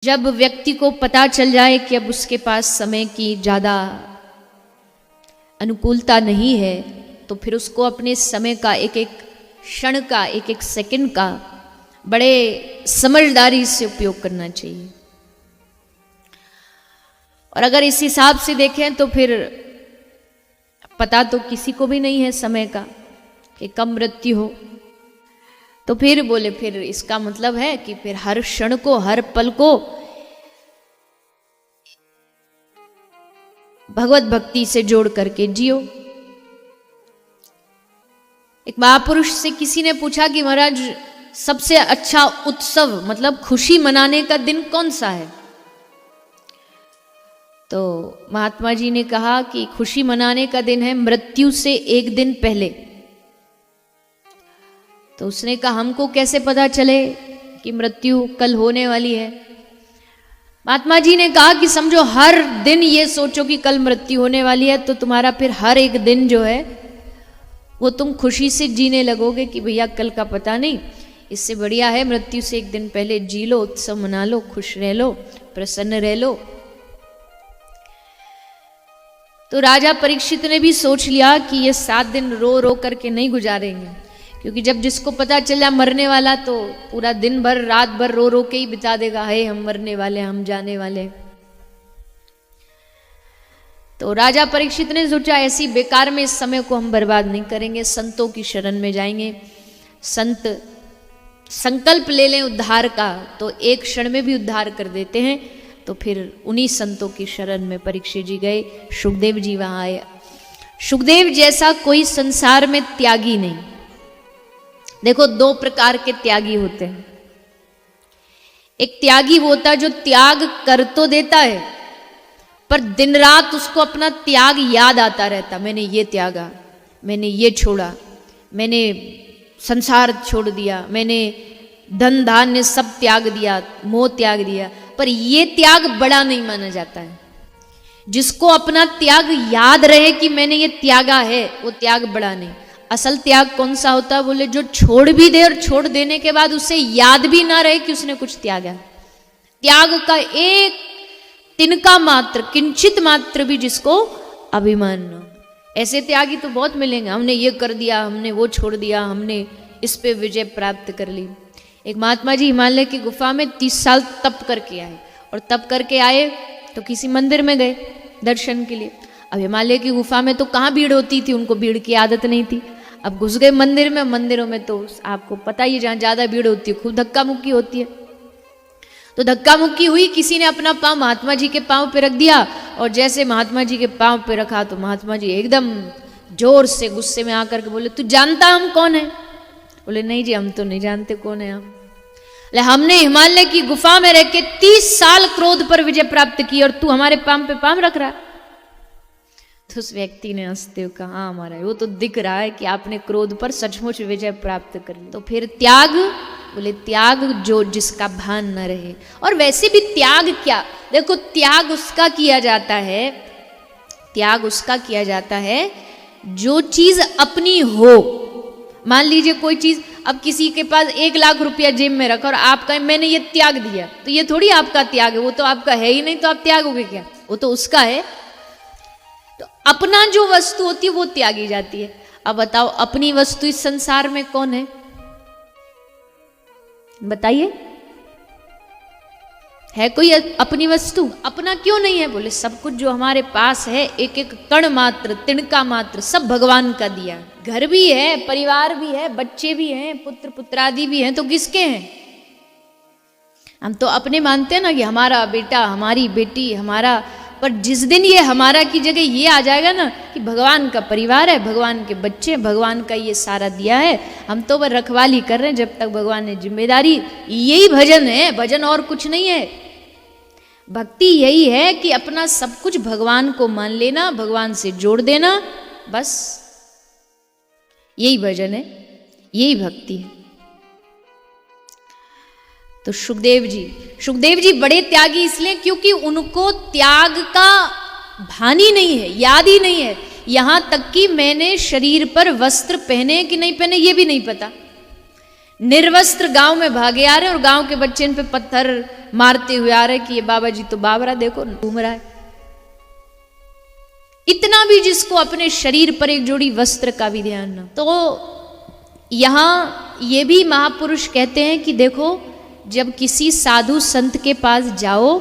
जब व्यक्ति को पता चल जाए कि अब उसके पास समय की ज़्यादा अनुकूलता नहीं है, तो फिर उसको अपने समय का एक एक क्षण का, एक एक सेकंड का बड़े समझदारी से उपयोग करना चाहिए। और अगर इस हिसाब से देखें तो फिर पता तो किसी को भी नहीं है समय का कि कब मृत्यु हो, तो फिर बोले फिर इसका मतलब है कि फिर हर क्षण को, हर पल को भगवत भक्ति से जोड़ करके जियो। एक महापुरुष से किसी ने पूछा कि महाराज सबसे अच्छा उत्सव मतलब खुशी मनाने का दिन कौन सा है? तो महात्मा जी ने कहा कि खुशी मनाने का दिन है मृत्यु से एक दिन पहले। तो उसने कहा हमको कैसे पता चले कि मृत्यु कल होने वाली है? महात्मा जी ने कहा कि समझो हर दिन ये सोचो कि कल मृत्यु होने वाली है, तो तुम्हारा फिर हर एक दिन जो है वो तुम खुशी से जीने लगोगे कि भैया कल का पता नहीं। इससे बढ़िया है मृत्यु से एक दिन पहले जी लो, उत्सव मना लो, खुश रह लो, प्रसन्न रह लो। तो राजा परीक्षित ने भी सोच लिया कि ये 7 दिन रो रो करके नहीं गुजारेंगे, क्योंकि जब जिसको पता चला मरने वाला तो पूरा दिन भर रात भर रो रो के ही बिता देगा, है हम मरने वाले, हम जाने वाले। तो राजा परीक्षित ने सोचा ऐसी बेकार में इस समय को हम बर्बाद नहीं करेंगे, संतों की शरण में जाएंगे। संत संकल्प ले लें उद्धार का तो एक क्षण में भी उद्धार कर देते हैं। तो फिर उन्हीं संतों की शरण में परीक्षित जी गए, सुखदेव जी वहां आए। सुखदेव जैसा कोई संसार में त्यागी नहीं। देखो 2 प्रकार के त्यागी होते हैं। एक त्यागी वो होता है जो त्याग कर तो देता है पर दिन रात उसको अपना त्याग याद आता रहता, मैंने ये त्यागा, मैंने ये छोड़ा, मैंने संसार छोड़ दिया, मैंने धन धान्य सब त्याग दिया, मोह त्याग दिया। पर ये त्याग बड़ा नहीं माना जाता है। जिसको अपना त्याग याद रहे कि मैंने ये त्यागा है, वो त्याग बड़ा नहीं। असल त्याग कौन सा होता है? बोले जो छोड़ भी दे और छोड़ देने के बाद उसे याद भी ना रहे कि उसने कुछ त्यागा। त्याग का एक तिनका मात्र, किंचित मात्र भी जिसको अभिमान न। ऐसे त्यागी तो बहुत मिलेंगे, हमने ये कर दिया, हमने वो छोड़ दिया, हमने इस पे विजय प्राप्त कर ली। एक महात्मा जी हिमालय की गुफा में 30 साल तप करके आए, और तप करके आए तो किसी मंदिर में गए दर्शन के लिए। अब हिमालय की गुफा में तो कहाँ भीड़ होती थी, उनको भीड़ की आदत नहीं थी। अब घुस गए मंदिर में, मंदिरों में तो आपको पता ही, जहाँ ज्यादा भीड़ होती है खूब धक्का मुक्की होती है। तो धक्का मुक्की हुई, किसी ने अपना पाँव महात्मा जी के पाँव पे रख दिया, और जैसे महात्मा जी के पाँव पे रखा तो महात्मा जी एकदम जोर से गुस्से में आकर के बोले तू जानता हम कौन है? बोले नहीं जी हम तो नहीं जानते कौन है आप। हमने हिमालय की गुफा में रह के 30 साल क्रोध पर विजय प्राप्त की और तू हमारे पाँव पे पाँव रख रहा। तो उस व्यक्ति ने हंसते हुए कहा हाँ महाराज वो तो दिख रहा है कि आपने क्रोध पर सचमुच विजय प्राप्त कर ली। तो फिर त्याग, बोले त्याग जो जिसका भान न रहे। और वैसे भी त्याग क्या, देखो त्याग उसका किया जाता है, त्याग उसका किया जाता है जो चीज अपनी हो। मान लीजिए कोई चीज, अब किसी के पास 1 लाख रुपया जेब में रखा और आप कहें मैंने ये त्याग दिया, तो ये थोड़ी आपका त्याग है, वो तो आपका है ही नहीं, तो आप त्यागोगे क्या? वो तो उसका है। तो अपना जो वस्तु होती है वो त्यागी जाती है। अब बताओ अपनी वस्तु इस संसार में कौन है? बताइए, है कोई अपनी वस्तु? अपना क्यों नहीं है? बोले सब कुछ जो हमारे पास है, एक एक कण मात्र, तिनका मात्र, सब भगवान का दिया। घर भी है, परिवार भी है, बच्चे भी हैं, पुत्र पुत्रादि भी हैं, तो किसके हैं? हम तो अपने मानते हैं ना कि हमारा बेटा, हमारी बेटी, हमारा। पर जिस दिन ये हमारा की जगह ये आ जाएगा ना कि भगवान का परिवार है, भगवान के बच्चे, भगवान का ये सारा दिया है, हम तो बस रखवाली कर रहे हैं जब तक भगवान ने जिम्मेदारी। यही भजन है, भजन और कुछ नहीं है। भक्ति यही है कि अपना सब कुछ भगवान को मान लेना, भगवान से जोड़ देना, बस यही भजन है, यही भक्ति है। तो सुखदेव जी बड़े त्यागी इसलिए क्योंकि उनको त्याग का भान ही नहीं है, याद ही नहीं है। यहां तक कि मैंने शरीर पर वस्त्र पहने कि नहीं पहने ये भी नहीं पता। निर्वस्त्र गांव में भागे आ रहे और गांव के बच्चे इन पे पत्थर मारते हुए आ रहे कि ये बाबा जी तो बाबरा देखो घूम रहा है। इतना भी जिसको अपने शरीर पर एक जोड़ी वस्त्र का भी ध्यान न। तो यहां ये भी महापुरुष कहते हैं कि देखो, जब किसी साधु संत के पास जाओ,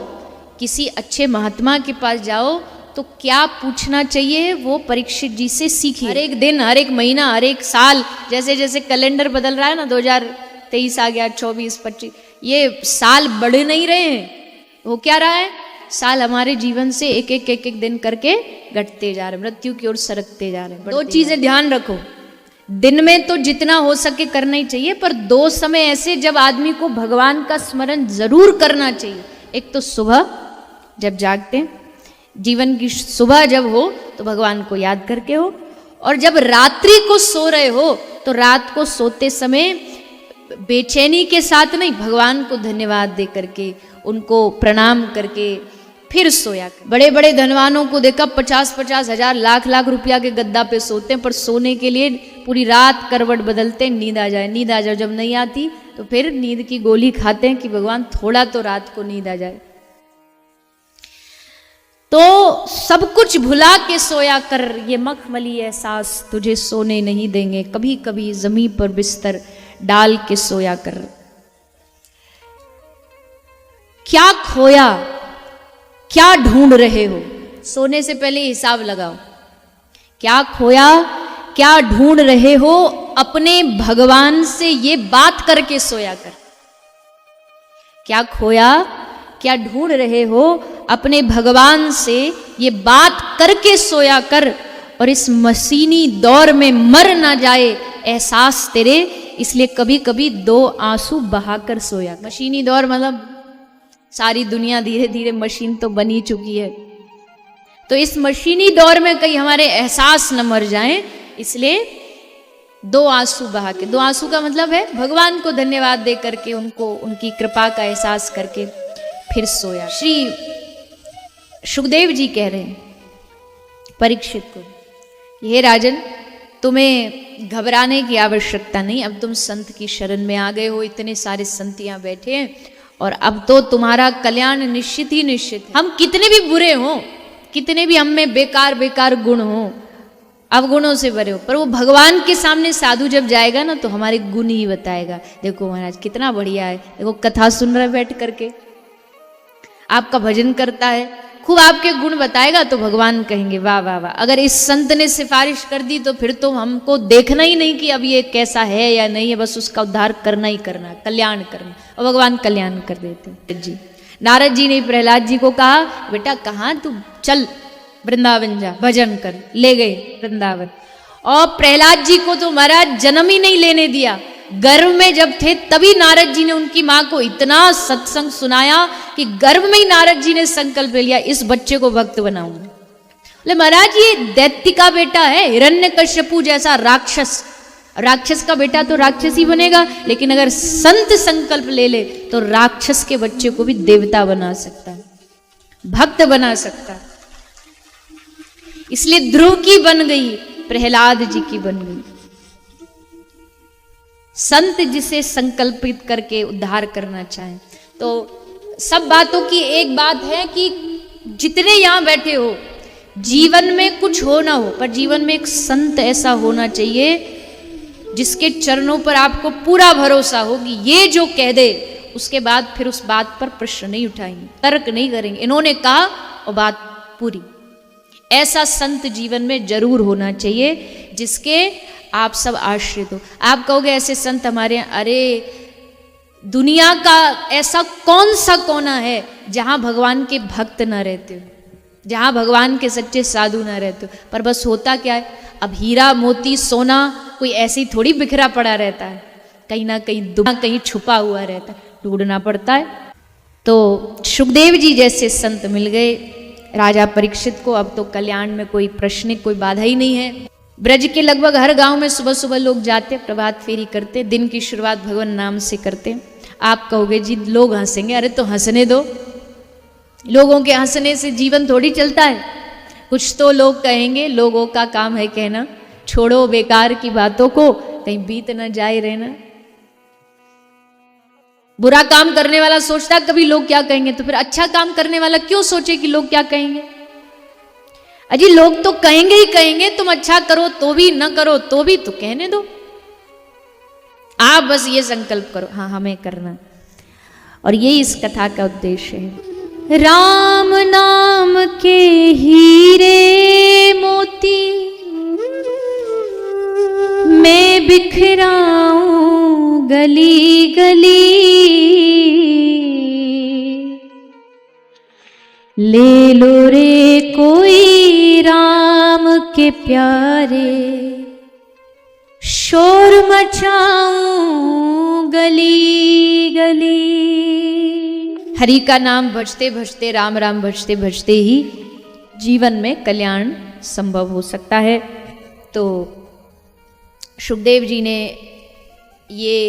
किसी अच्छे महात्मा के पास जाओ, तो क्या पूछना चाहिए वो परीक्षित जी से सीखिए। हर एक दिन, हर एक महीना, हर एक साल, जैसे जैसे कैलेंडर बदल रहा है ना, 2023 आ गया, 24, 25, ये साल बढ़ नहीं रहे हैं। वो क्या रहा है, साल हमारे जीवन से एक एक दिन करके घटते जा रहे, मृत्यु की ओर सरकते जा रहे हैं। दो चीजें ध्यान रखो, दिन में तो जितना हो सके करना ही चाहिए, पर दो समय ऐसे जब आदमी को भगवान का स्मरण जरूर करना चाहिए। एक तो सुबह जब जागते हैं, जीवन की सुबह जब हो तो भगवान को याद करके हो, और जब रात्रि को सो रहे हो तो रात को सोते समय बेचैनी के साथ नहीं, भगवान को धन्यवाद दे करके, उनको प्रणाम करके फिर सोया। बड़े बड़े धनवानों को देखा 50-50 हजार, लाख रुपया के गद्दा पे सोते हैं, पर सोने के लिए पूरी रात करवट बदलते हैं, नींद आ जाए, नींद आ जाए। जब नहीं आती तो फिर नींद की गोली खाते हैं कि भगवान थोड़ा तो रात को नींद आ जाए। तो सब कुछ भुला के सोया कर, ये मखमली एहसास तुझे सोने नहीं देंगे, कभी कभी जमीन पर बिस्तर डाल के सोया कर। क्या खोया, क्या ढूंढ रहे हो, सोने से पहले हिसाब लगाओ। क्या खोया, क्या ढूंढ रहे हो, अपने भगवान से ये बात करके सोया कर। क्या खोया, क्या ढूंढ रहे हो, अपने भगवान से ये बात करके सोया कर, और इस मशीनी दौर में मर ना जाए एहसास तेरे, इसलिए कभी कभी 2 आंसू बहाकर सोया। मशीनी दौर मतलब सारी दुनिया धीरे धीरे मशीन तो बनी चुकी है, तो इस मशीनी दौर में कहीं हमारे एहसास न मर जाएं, इसलिए 2 आंसू बहा के। 2 आंसू का मतलब है भगवान को धन्यवाद दे करके, उनको उनकी कृपा का एहसास करके फिर सोया। श्री सुखदेव जी कह रहे हैं परीक्षित को, हे राजन, तुम्हें घबराने की आवश्यकता नहीं, अब तुम संत की शरण में आ गए हो, इतने सारे संत यहाँ बैठे हैं, और अब तो तुम्हारा कल्याण निश्चित ही निश्चित है। हम कितने भी बुरे हों, कितने भी हम में बेकार बेकार गुण हों, अवगुणों से भरे हो, पर वो भगवान के सामने साधु जब जाएगा ना, तो हमारे गुण ही बताएगा। देखो महाराज कितना बढ़िया है, देखो कथा सुन रहा है बैठ करके, आपका भजन करता है, खूब आपके गुण बताएगा, तो भगवान कहेंगे वाह वाह वाह। अगर इस संत ने सिफारिश कर दी तो फिर तो हमको देखना ही नहीं कि अब ये कैसा है या नहीं है, बस उसका उद्धार करना ही करना, कल्याण करना, और भगवान कल्याण कर देते जी। नारद जी ने प्रहलाद जी को कहा, बेटा कहाँ तू, चल वृंदावन जा, भजन कर, ले गए वृंदावन। और प्रहलाद जी को तो महाराज जन्म ही नहीं लेने दिया, गर्भ में जब थे तभी नारद जी ने उनकी माँ को इतना सत्संग सुनाया कि गर्भ में ही नारद जी ने संकल्प लिया, इस बच्चे को भक्त बनाऊंगा। बोले महाराज ये दैत्य का बेटा है, हिरण्यकश्यपु जैसा राक्षस, राक्षस का बेटा तो राक्षस ही बनेगा, लेकिन अगर संत संकल्प ले ले तो राक्षस के बच्चे को भी देवता बना सकता है, भक्त बना सकता है। इसलिए ध्रुव की बन गई, प्रहलाद जी की बन गई। संत जिसे संकल्पित करके उद्धार करना चाहे, तो सब बातों की एक बात है कि जितने यहां बैठे हो, जीवन में कुछ हो ना हो, पर जीवन में एक संत ऐसा होना चाहिए जिसके चरणों पर आपको पूरा भरोसा होगी, ये जो कह दे उसके बाद फिर उस बात पर प्रश्न नहीं उठाएंगे, तर्क नहीं करेंगे, इन्होंने कहा और बात पूरी। ऐसा संत जीवन में जरूर होना चाहिए जिसके आप सब आश्रित हो। आप कहोगे ऐसे संत हमारे यहाँ, अरे दुनिया का ऐसा कौन सा कोना है जहां भगवान के भक्त ना रहते हो, जहां भगवान के सच्चे साधु ना रहते हो। पर बस होता क्या है, अब हीरा मोती सोना कोई ऐसी थोड़ी बिखरा पड़ा रहता है, कहीं ना कहीं छुपा हुआ रहता है, ढूंढना पड़ता है। तो सुखदेव जी जैसे संत मिल गए राजा परीक्षित को, अब तो कल्याण में कोई प्रश्न, कोई बाधा ही नहीं है। ब्रज के लगभग हर गांव में सुबह सुबह लोग जाते, प्रभात फेरी करते, दिन की शुरुआत भगवान नाम से करते। आप कहोगे जी लोग हंसेंगे, अरे तो हंसने दो, लोगों के हंसने से जीवन थोड़ी चलता है। कुछ तो लोग कहेंगे, लोगों का काम है कहना, छोड़ो बेकार की बातों को, कहीं बीत न जाए रहना। बुरा काम करने वाला सोचता है कभी लोग क्या कहेंगे, तो फिर अच्छा काम करने वाला क्यों सोचे कि लोग क्या कहेंगे। अजी लोग तो कहेंगे ही कहेंगे, तुम अच्छा करो तो भी, न करो तो भी, तो कहने दो। आप बस ये संकल्प करो, हाँ हमें करना। और यही इस कथा का उद्देश्य है। राम नाम के हीरे मोती मैं बिखराऊं गली गली, ले लो रे कोई राम के प्यारे, शोर मचाऊं गली गली। हरि का नाम भजते भजते, राम राम भजते भजते ही जीवन में कल्याण संभव हो सकता है। तो शुकदेव जी ने ये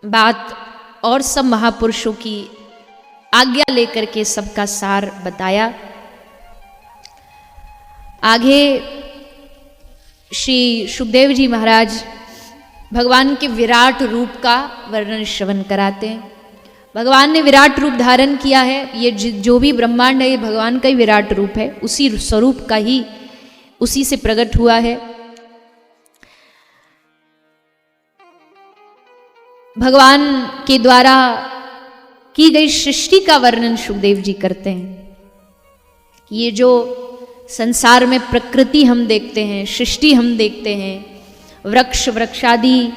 बात और सब महापुरुषों की आज्ञा लेकर के सबका सार बताया। आगे श्री शुकदेव जी महाराज भगवान के विराट रूप का वर्णन श्रवण कराते हैं। भगवान ने विराट रूप धारण किया है। ये जो भी ब्रह्मांड है ये भगवान का ही विराट रूप है, उसी स्वरूप का ही, उसी से प्रकट हुआ है। भगवान के द्वारा की गई सृष्टि का वर्णन शुकदेव जी करते हैं। ये जो संसार में प्रकृति हम देखते हैं, सृष्टि हम देखते हैं, वृक्ष वृक्षादि,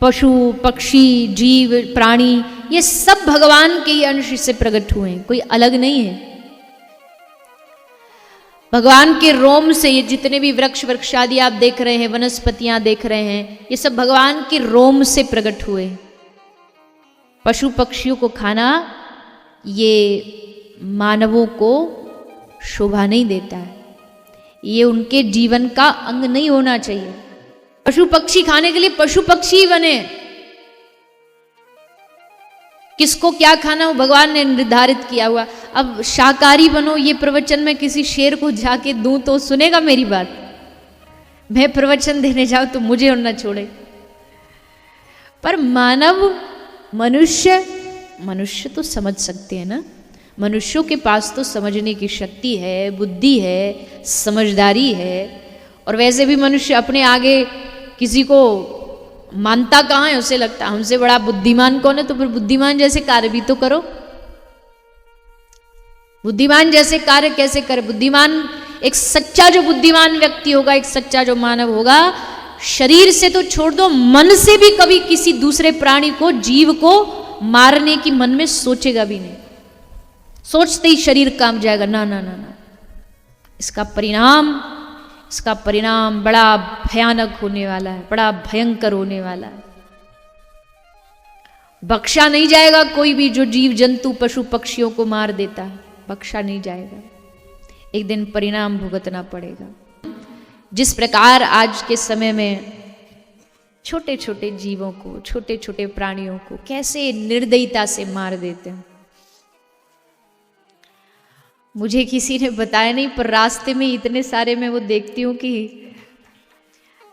पशु पक्षी जीव प्राणी, ये सब भगवान के ही अंश से प्रकट हुए हैं, कोई अलग नहीं है। भगवान के रोम से ये जितने भी वृक्ष वृक्षादि आप देख रहे हैं, वनस्पतियां देख रहे हैं, ये सब भगवान के रोम से प्रकट हुए। पशु पक्षियों को खाना ये मानवों को शोभा नहीं देता है, ये उनके जीवन का अंग नहीं होना चाहिए। पशु पक्षी खाने के लिए पशु पक्षी ही बने, किसको क्या खाना हो भगवान ने निर्धारित किया हुआ। अब शाकाहारी बनो, ये प्रवचन मैं किसी शेर को जाके दूं तो सुनेगा मेरी बात? मैं प्रवचन देने जाऊं तो मुझे और न छोड़े। पर मानव मनुष्य तो समझ सकते हैं ना, मनुष्यों के पास तो समझने की शक्ति है, बुद्धि है, समझदारी है। और वैसे भी मनुष्य अपने आगे किसी को मानता कहाँ है, उसे लगता है हमसे बड़ा बुद्धिमान कौन है, तो फिर बुद्धिमान जैसे कार्य भी तो करो। बुद्धिमान जैसे कार्य कैसे करे? बुद्धिमान एक सच्चा जो बुद्धिमान व्यक्ति होगा, एक सच्चा जो मानव होगा, शरीर से तो छोड़ दो, मन से भी कभी किसी दूसरे प्राणी को, जीव को मारने की मन में सोचेगा भी नहीं। सोचते ही शरीर काम जाएगा, ना ना ना ना। इसका परिणाम बड़ा भयानक होने वाला है, बड़ा भयंकर होने वाला है। बख्शा नहीं जाएगा कोई भी जो जीव जंतु पशु पक्षियों को मार देता है, बख्शा नहीं जाएगा। एक दिन परिणाम भुगतना पड़ेगा। जिस प्रकार आज के समय में छोटे छोटे जीवों को, छोटे छोटे प्राणियों को कैसे निर्दयता से मार देते हैं, मुझे किसी ने बताया नहीं, पर रास्ते में इतने सारे मैं वो देखती हूँ कि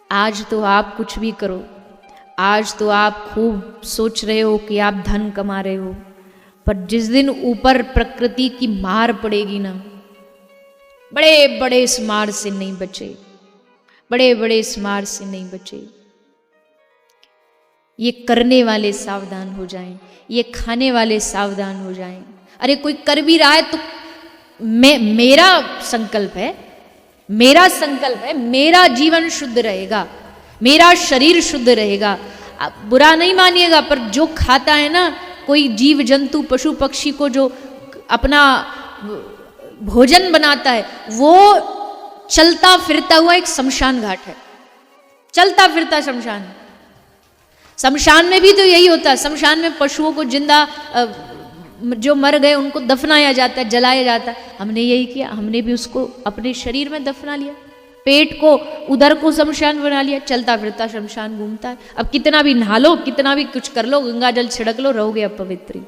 आज तो आप कुछ भी करो, आज तो आप खूब सोच रहे हो कि आप धन कमा रहे हो, पर जिस दिन ऊपर प्रकृति की मार पड़ेगी ना, बड़े बड़े इस मार से नहीं बचे, बड़े बड़े इस मार से नहीं बचे। ये करने वाले सावधान हो जाएं, ये खाने वाले सावधान हो जाएं। अरे कोई कर भी रहा है तो मेरा संकल्प है, मेरा जीवन शुद्ध रहेगा, मेरा शरीर शुद्ध रहेगा। आप बुरा नहीं मानिएगा, पर जो खाता है ना कोई जीव जंतु पशु पक्षी को जो अपना भोजन बनाता है, वो चलता फिरता हुआ एक शमशान घाट है, चलता फिरता शमशान। शमशान में भी तो यही होता है, शमशान में पशुओं को जिंदा जो मर गए उनको दफनाया जाता है, जलाया जाता है। हमने यही किया, हमने भी उसको अपने शरीर में दफना लिया, पेट को उधर को शमशान बना लिया, चलता फिरता शमशान घूमता है। अब कितना भी नहा लो, कितना भी कुछ कर लो, गंगा जल छिड़क लो, रहोगे अपवित्र।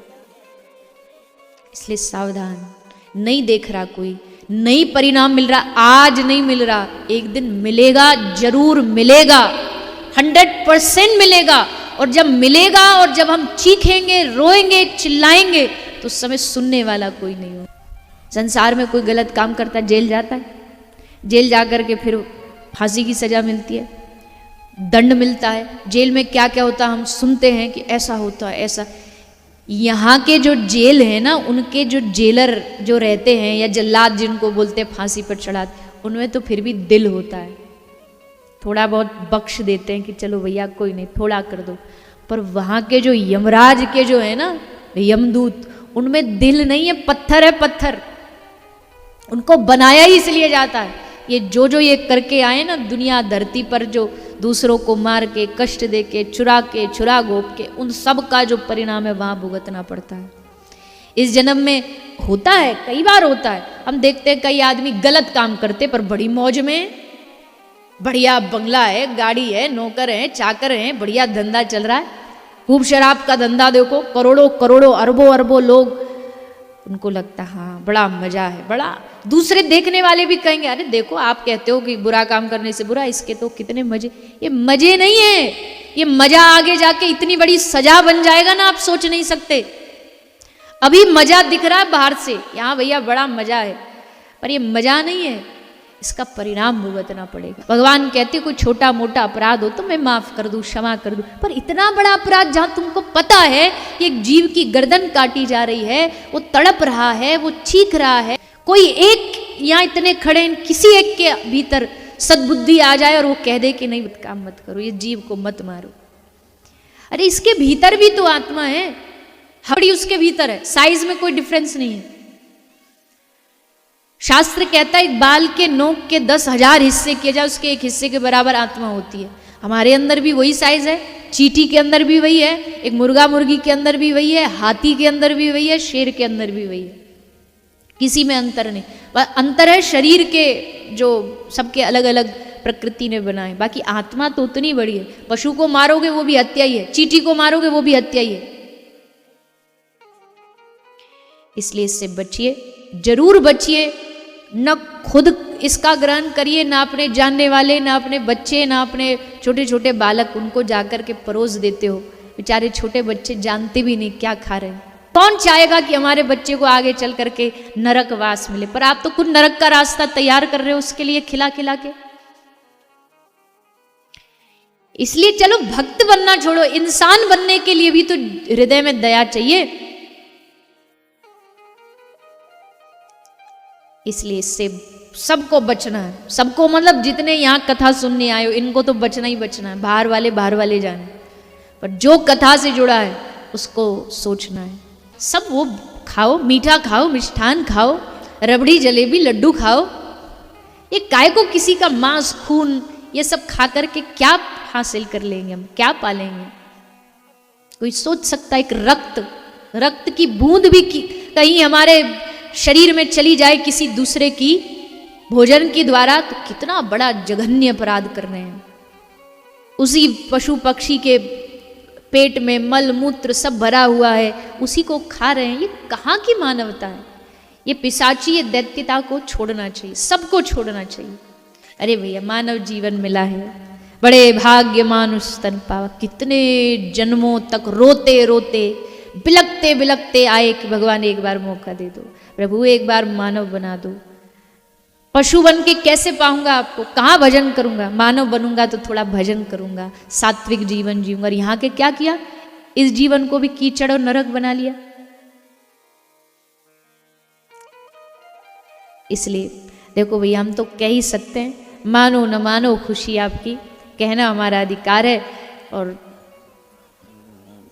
इसलिए सावधान। नहीं देख रहा कोई, नहीं परिणाम मिल रहा, आज नहीं मिल रहा, एक दिन मिलेगा, जरूर मिलेगा, 100% मिलेगा। और जब मिलेगा और जब हम चीखेंगे, रोएंगे, चिल्लाएंगे तो उस समय सुनने वाला कोई नहीं हो। संसार में कोई गलत काम करता है, जेल जाता है, जेल जाकर के फिर फांसी की सजा मिलती है, दंड मिलता है। जेल में क्या क्या होता है हम सुनते हैं कि ऐसा होता है, ऐसा। यहाँ के जो जेल है ना, उनके जो जेलर जो रहते हैं या जल्लाद जिनको बोलते हैं फांसी पर चढ़ाते, उनमें तो फिर भी दिल होता है, थोड़ा बहुत बख्श देते हैं कि चलो भैया कोई नहीं, थोड़ा कर दो। पर वहाँ के जो यमराज के जो है ना यमदूत, उनमें दिल नहीं है, पत्थर है, पत्थर। उनको बनाया ही इसलिए जाता है, ये जो ये करके आए ना दुनिया धरती पर, जो दूसरों को मार के, कष्ट दे के, चुरा घोप के, उन सब का जो परिणाम है वहां भुगतना पड़ता है। इस जन्म में होता है, कई बार होता है। हम देखते हैं कई आदमी गलत काम करते पर बड़ी मौज में, बढ़िया बंगला है, गाड़ी है, नौकर है, चाकर है, बढ़िया धंधा चल रहा है, खूब शराब का धंधा देखो, करोड़ों करोड़ों अरबों अरबों लोग, उनको लगता है हाँ बड़ा मजा है, बड़ा। दूसरे देखने वाले भी कहेंगे अरे देखो आप कहते हो कि बुरा काम करने से बुरा, इसके तो कितने मजे। ये मजे नहीं है, ये मजा आगे जाके इतनी बड़ी सजा बन जाएगा ना, आप सोच नहीं सकते। अभी मजा दिख रहा है बाहर से, यहाँ भैया बड़ा मजा है, पर ये मजा नहीं है, इसका परिणाम भुगतना पड़ेगा। भगवान कहते कोई छोटा मोटा अपराध हो तो मैं माफ कर दूं, क्षमा कर दूं, पर इतना बड़ा अपराध जहां तुमको पता है कि एक जीव की गर्दन काटी जा रही है, वो तड़प रहा है, वो चीख रहा है, कोई एक यहाँ इतने खड़े किसी एक के भीतर सद्बुद्धि आ जाए और वो कह दे कि नहीं काम मत करो, ये जीव को मत मारो। अरे इसके भीतर भी तो आत्मा है, हड्डी उसके भीतर है, साइज में कोई डिफरेंस नहीं है। शास्त्र कहता है एक बाल के नोक के 10,000 हिस्से किए जाए, उसके एक हिस्से के बराबर आत्मा होती है। हमारे अंदर भी वही साइज है, चींटी के अंदर भी वही है, एक मुर्गा मुर्गी के अंदर भी वही है, हाथी के अंदर भी वही है, शेर के अंदर भी वही है, किसी में अंतर नहीं। अंतर है शरीर के, जो सबके अलग अलग प्रकृति ने बनाए, बाकी आत्मा तो उतनी बड़ी है। पशु को मारोगे वो भी हत्या ही है, चींटी को मारोगे वो भी हत्या ही है। इसलिए इससे बचिए, जरूर बचिए। न खुद इसका ग्रहण करिए, ना अपने जानने वाले, ना अपने बच्चे, ना अपने छोटे छोटे बालक, उनको जाकर के परोस देते हो। बेचारे छोटे बच्चे जानते भी नहीं क्या खा रहे हैं। कौन चाहेगा कि हमारे बच्चे को आगे चल करके नरक वास मिले, पर आप तो खुद नरक का रास्ता तैयार कर रहे हो उसके लिए खिला खिला के। इसलिए चलो भक्त बनना छोड़ो, इंसान बनने के लिए भी तो हृदय में दया चाहिए। इसलिए इससे सबको बचना है, सबको, मतलब जितने यहाँ कथा सुनने आए हो इनको तो बचना ही बचना है, बाहर वाले जाने, पर जो कथा से जुड़ा है उसको सोचना है। सब वो खाओ, मीठा खाओ, मिष्ठान खाओ, रबड़ी जलेबी लड्डू खाओ। ये काय को किसी का मांस खून ये सब खा करके क्या हासिल कर लेंगे हम, क्या पालेंगे? कोई सोच सकता है? एक रक्त की बूंद भी कहीं हमारे शरीर में चली जाए किसी दूसरे की भोजन के द्वारा तो कितना बड़ा जघन्य अपराध कर रहे हैं। उसी पशु पक्षी के पेट में मल मूत्र सब भरा हुआ है, उसी को खा रहे हैं। ये कहाँ की मानवता है? ये पिशाची, ये दैत्यता को छोड़ना चाहिए, सबको छोड़ना चाहिए। अरे भैया मानव जीवन मिला है, बड़े भाग्य मानुष तन पावा। कितने जन्मों तक रोते रोते बिलकते बिलकते आए कि भगवान एक बार मौका दे दो, प्रभु एक बार मानव बना दो। पशु बन के कैसे पाऊंगा आपको? कहाँ भजन करूंगा? मानव बनूंगा तो थोड़ा भजन करूंगा, सात्विक जीवन जीऊंगा। और यहाँ के क्या किया? इस जीवन को भी कीचड़ और नरक बना लिया। इसलिए देखो भैया, हम तो कह ही सकते हैं, मानो न मानो खुशी आपकी, कहना हमारा अधिकार है। और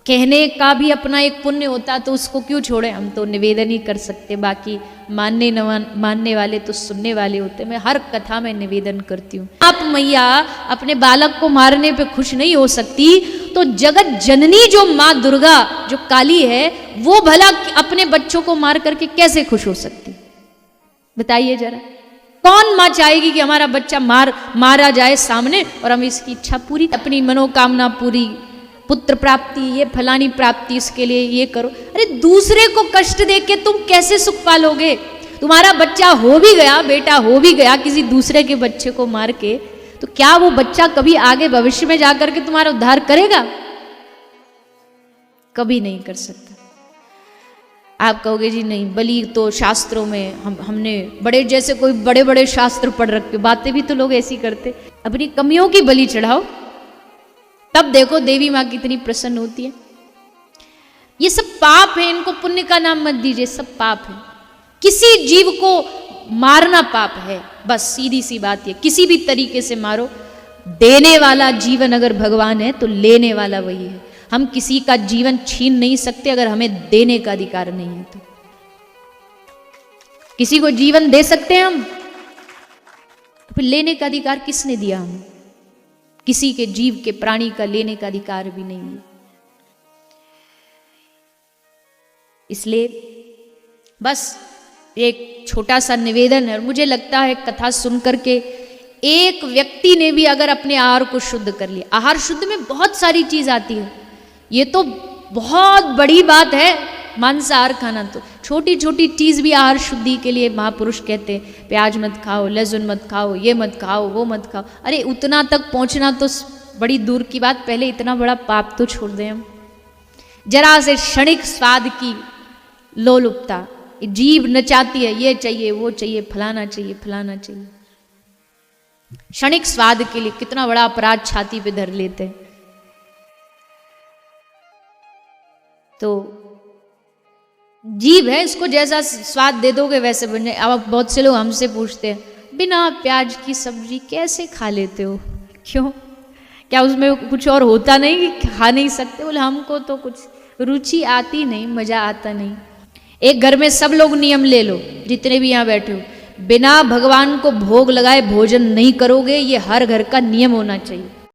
कहने का भी अपना एक पुण्य होता तो उसको क्यों छोड़े? हम तो निवेदन ही कर सकते, बाकी मानने न मानने वाले तो सुनने वाले होते। मैं हर कथा में निवेदन करती हूँ, आप मैया अपने बालक को मारने पे खुश नहीं हो सकती तो जगत जननी जो माँ दुर्गा, जो काली है, वो भला अपने बच्चों को मार करके कैसे खुश हो सकती? बताइए जरा। कौन माँ चाहेगी कि हमारा बच्चा मारा जाए सामने और हम इसकी इच्छा पूरी, अपनी मनोकामना पूरी, पुत्र प्राप्ति, ये फलानी प्राप्ति, इसके लिए ये करो। अरे दूसरे को कष्ट दे के तुम कैसे सुख पालोगे? तुम्हारा बच्चा हो भी गया, बेटा हो भी गया किसी दूसरे के बच्चे को मार के, तो क्या वो बच्चा कभी आगे भविष्य में जाकर के तुम्हारा उद्धार करेगा? कभी नहीं कर सकता। आप कहोगे जी नहीं, बलि तो शास्त्रों में हमने बड़े जैसे कोई बड़े बड़े शास्त्र पढ़ रखे, बातें भी तो लोग ऐसी करते। अपनी कमियों की बलि चढ़ाओ, तब देखो देवी माँ कितनी प्रसन्न होती है। ये सब पाप है, इनको पुण्य का नाम मत दीजिए, सब पाप है। किसी जीव को मारना पाप है, बस सीधी सी बात है। किसी भी तरीके से मारो, देने वाला जीवन अगर भगवान है तो लेने वाला वही है। हम किसी का जीवन छीन नहीं सकते अगर हमें देने का अधिकार नहीं है तो। किसी को जीवन दे सकते हैं हम, फिर लेने का अधिकार किसने दिया हमें? किसी के जीव के प्राणी का लेने का अधिकार भी नहीं है। इसलिए बस एक छोटा सा निवेदन है, और मुझे लगता है कथा सुनकर के एक व्यक्ति ने भी अगर अपने आहार को शुद्ध कर लिया, आहार शुद्ध में बहुत सारी चीज आती है, ये तो बहुत बड़ी बात है मांसाहार खाना। तो छोटी छोटी चीज भी आहार शुद्धि के लिए महापुरुष कहते हैं, प्याज मत खाओ, लहसुन मत खाओ, ये मत खाओ, वो मत खाओ। अरे उतना तक पहुंचना तो बड़ी दूर की बात, पहले इतना बड़ा पाप तो छोड़ दें हम। जरा से क्षणिक स्वाद की लोलुपता, जीभ नचाती है, ये चाहिए, वो चाहिए, फलाना चाहिए, फलाना चाहिए। क्षणिक स्वाद के लिए कितना बड़ा अपराध छाती पे धर लेते हैं। तो जीभ है, इसको जैसा स्वाद दे दोगे वैसे बन जाए। अब बहुत से लोग हमसे पूछते हैं, बिना प्याज की सब्जी कैसे खा लेते हो? क्यों, क्या उसमें कुछ और होता नहीं कि खा नहीं सकते? बोले हमको तो कुछ रुचि आती नहीं, मजा आता नहीं। एक घर में सब लोग नियम ले लो, जितने भी यहाँ बैठे हो, बिना भगवान को भोग लगाए भोजन नहीं करोगे, ये हर घर का नियम होना चाहिए।